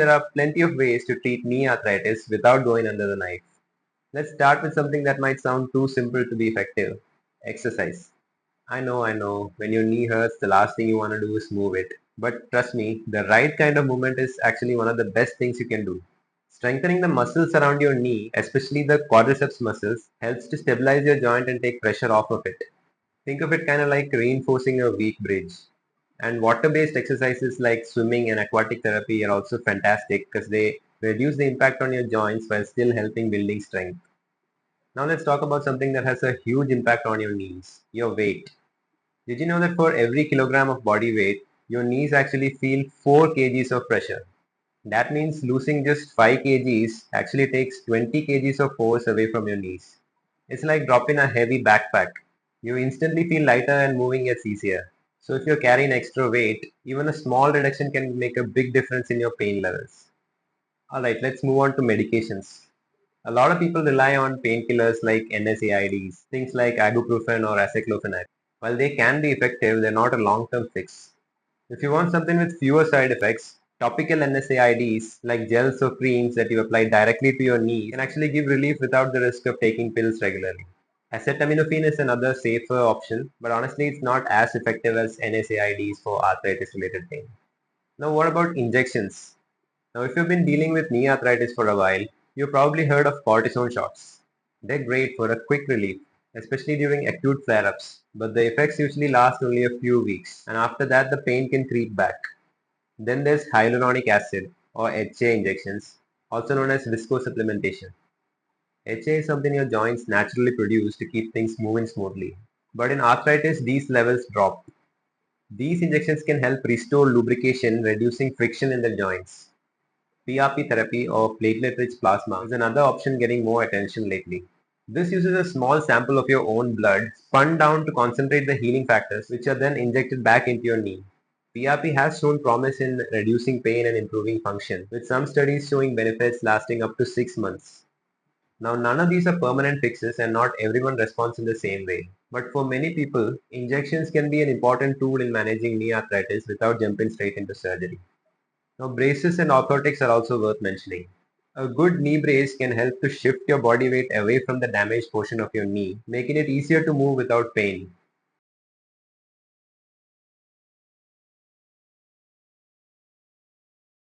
There are plenty of ways to treat knee arthritis without going under the knife. Let's start with something that might sound too simple to be effective. Exercise. I know, when your knee hurts, the last thing you want to do is move it. But trust me, the right kind of movement is actually one of the best things you can do. Strengthening the muscles around your knee, especially the quadriceps muscles, helps to stabilize your joint and take pressure off of it. Think of it kind of like reinforcing a weak bridge. And water-based exercises like swimming and aquatic therapy are also fantastic because they reduce the impact on your joints while still helping building strength. Now let's talk about something that has a huge impact on your knees, your weight. Did you know that for every kilogram of body weight, your knees actually feel 4 kgs of pressure? That means losing just 5 kgs actually takes 20 kgs of force away from your knees. It's like dropping a heavy backpack. You instantly feel lighter and moving gets easier. So if you're carrying extra weight, even a small reduction can make a big difference in your pain levels. Alright, let's move on to medications. A lot of people rely on painkillers like NSAIDs, things like ibuprofen or aceclofenac. While they can be effective, they're not a long-term fix. If you want something with fewer side effects, topical NSAIDs like gels or creams that you apply directly to your knee can actually give relief without the risk of taking pills regularly. Acetaminophen is another safer option, but honestly it's not as effective as NSAIDs for arthritis related pain. Now what about injections? Now if you've been dealing with knee arthritis for a while, you've probably heard of cortisone shots. They're great for a quick relief, especially during acute flare-ups, but the effects usually last only a few weeks, and after that the pain can creep back. Then there's hyaluronic acid or HA injections, also known as viscosupplementation. HA is something your joints naturally produce to keep things moving smoothly. But in arthritis, these levels drop. These injections can help restore lubrication, reducing friction in the joints. PRP therapy or platelet-rich plasma is another option getting more attention lately. This uses a small sample of your own blood spun down to concentrate the healing factors which are then injected back into your knee. PRP has shown promise in reducing pain and improving function, with some studies showing benefits lasting up to 6 months. Now, none of these are permanent fixes and not everyone responds in the same way. But for many people, injections can be an important tool in managing knee arthritis without jumping straight into surgery. Now, braces and orthotics are also worth mentioning. A good knee brace can help to shift your body weight away from the damaged portion of your knee, making it easier to move without pain.